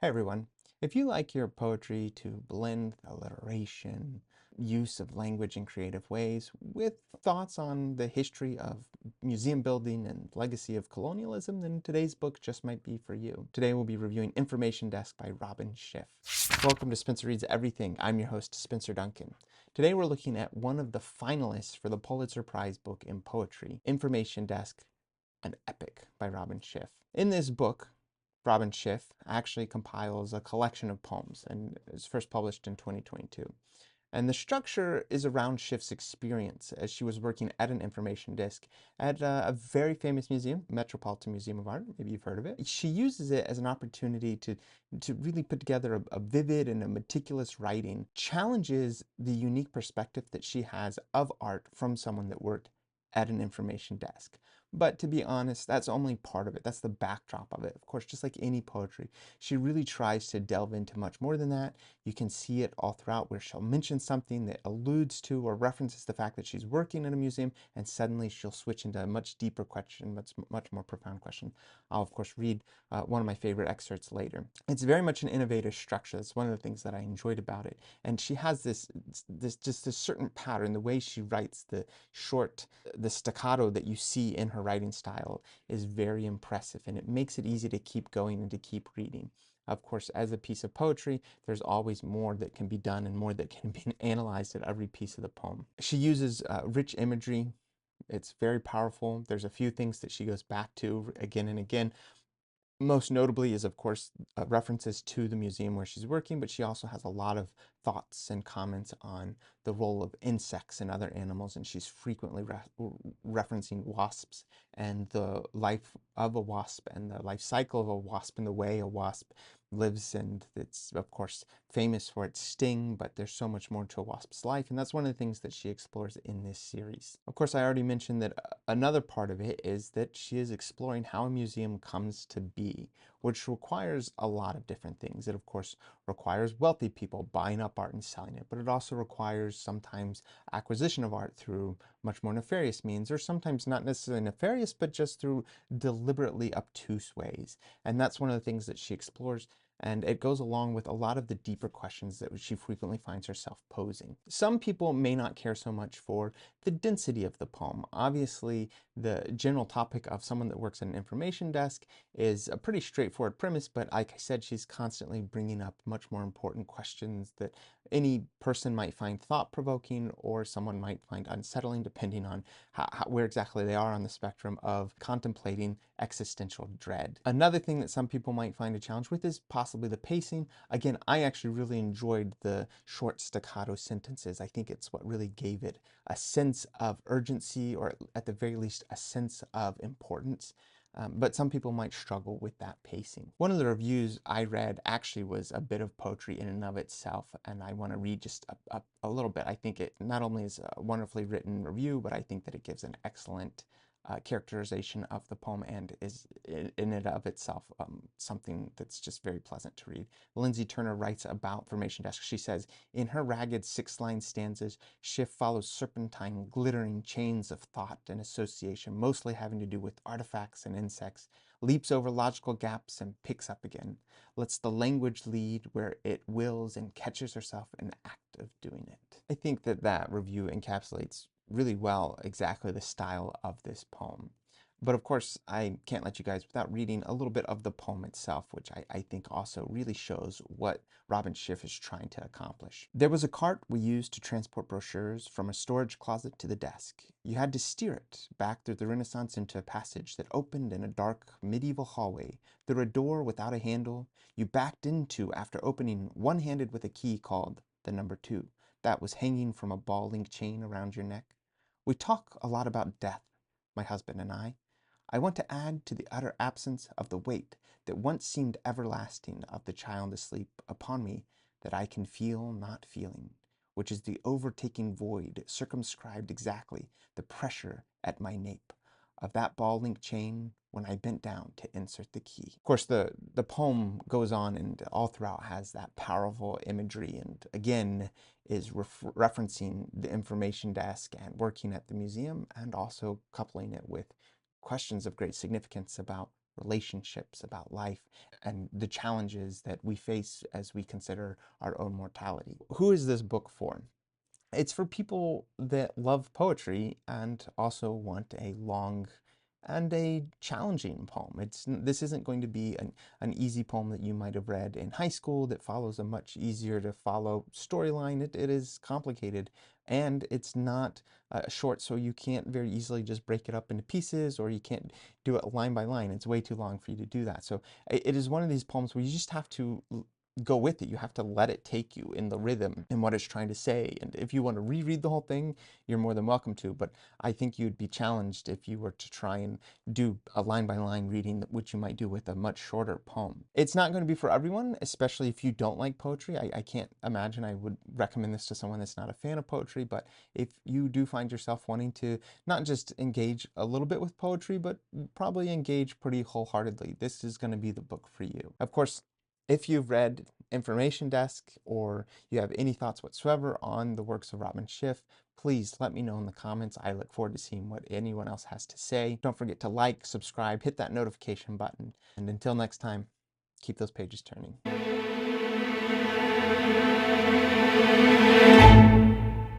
Hi everyone. If you like your poetry to blend alliteration, use of language in creative ways, with thoughts on the history of museum building and legacy of colonialism, then today's book just might be for you. Today we'll be reviewing Information Desk by Robyn Schifff. Welcome to Spencer Reads Everything. I'm your host, Spencer Duncan. Today we're looking at one of the finalists for the Pulitzer Prize book in poetry, Information Desk, an Epic by Robyn Schifff. In this book, Robyn Schifff actually compiles a collection of poems and is first published in 2022. And the structure is around Schiff's experience as she was working at an information desk at a very famous museum, Metropolitan Museum of Art. Maybe you've heard of it. She uses it as an opportunity to really put together a vivid and a meticulous writing, challenges the unique perspective that she has of art from someone that worked at an information desk. But to be honest, that's only part of it. That's the backdrop of it. Of course, just like any poetry, she really tries to delve into much more than that. You can see it all throughout where she'll mention something that alludes to or references the fact that she's working in a museum, and suddenly she'll switch into a much deeper question, much more profound question. I'll, of course, read one of my favorite excerpts later. It's very much an innovative structure. That's one of the things that I enjoyed about it. And she has this certain pattern, the way she writes the staccato that you see in her writing style is very impressive, and it makes it easy to keep going and to keep reading. Of course, as a piece of poetry, there's always more that can be done and more that can be analyzed at every piece of the poem. She uses rich imagery. It's very powerful. There's a few things that she goes back to again and again. Most notably is, of course, references to the museum where she's working, but she also has a lot of thoughts and comments on the role of insects and other animals, and she's frequently referencing wasps and the life of a wasp and the life cycle of a wasp and the way a wasp lives. And it's, of course, famous for its sting, but there's so much more to a wasp's life, and that's one of the things that she explores in this series. Of course, I already mentioned that another part of it is that she is exploring how a museum comes to be, which requires a lot of different things. It, of course, requires wealthy people buying up art and selling it, but it also requires sometimes acquisition of art through much more nefarious means, or sometimes not necessarily nefarious, but just through deliberately obtuse ways. And that's one of the things that she explores, and it goes along with a lot of the deeper questions that she frequently finds herself posing. Some people may not care so much for the density of the poem. Obviously, the general topic of someone that works at an information desk is a pretty straightforward premise, but like I said, she's constantly bringing up much more important questions that any person might find thought-provoking or someone might find unsettling, depending on where exactly they are on the spectrum of contemplating existential dread. Another thing that some people might find a challenge with is possibly the pacing. Again, I actually really enjoyed the short staccato sentences. I think it's what really gave it a sense of urgency, or at the very least a sense of importance. But some people might struggle with that pacing. One of the reviews I read actually was a bit of poetry in and of itself, and I want to read just a little bit. I think it not only is a wonderfully written review, but I think that it gives an excellent characterization of the poem and is in and of itself something that's just very pleasant to read. Lindsay Turner writes about Information Desk. She says, in her ragged 6-line stanzas, Schifff follows serpentine, glittering chains of thought and association, mostly having to do with artifacts and insects, leaps over logical gaps and picks up again, lets the language lead where it wills, and catches herself in the act of doing it. I think that that review encapsulates really well exactly the style of this poem. But of course, I can't let you guys without reading a little bit of the poem itself, which I think also really shows what Robyn Schifff is trying to accomplish. There was a cart we used to transport brochures from a storage closet to the desk. You had to steer it back through the Renaissance into a passage that opened in a dark medieval hallway, through a door without a handle you backed into after opening one-handed with a key called the number 2 that was hanging from a ball link chain around your neck. We talk a lot about death, my husband and I. I want to add to the utter absence of the weight that once seemed everlasting of the child asleep upon me that I can feel not feeling, which is the overtaking void circumscribed exactly the pressure at my nape of that ball link chain when I bent down to insert the key. Of course, the poem goes on and all throughout has that powerful imagery, and again is referencing the information desk and working at the museum, and also coupling it with questions of great significance about relationships, about life, and the challenges that we face as we consider our own mortality. Who is this book for? It's for people that love poetry and also want a long and a challenging poem. This isn't going to be an easy poem that you might have read in high school that follows a much easier to follow storyline. It is complicated, and it's not short, so you can't very easily just break it up into pieces, or you can't do it line by line. It's way too long for you to do that. So it is one of these poems where you just have to go with it. You have to let it take you in the rhythm and what it's trying to say. And if you want to reread the whole thing, you're more than welcome to. But I think you'd be challenged if you were to try and do a line by line reading, which you might do with a much shorter poem. It's not going to be for everyone, especially if you don't like poetry. I can't imagine I would recommend this to someone that's not a fan of poetry. But if you do find yourself wanting to not just engage a little bit with poetry, but probably engage pretty wholeheartedly, this is going to be the book for you. Of course, if you've read Information Desk, or you have any thoughts whatsoever on the works of Robyn Schifff, please let me know in the comments. I look forward to seeing what anyone else has to say. Don't forget to like, subscribe, hit that notification button. And until next time, keep those pages turning.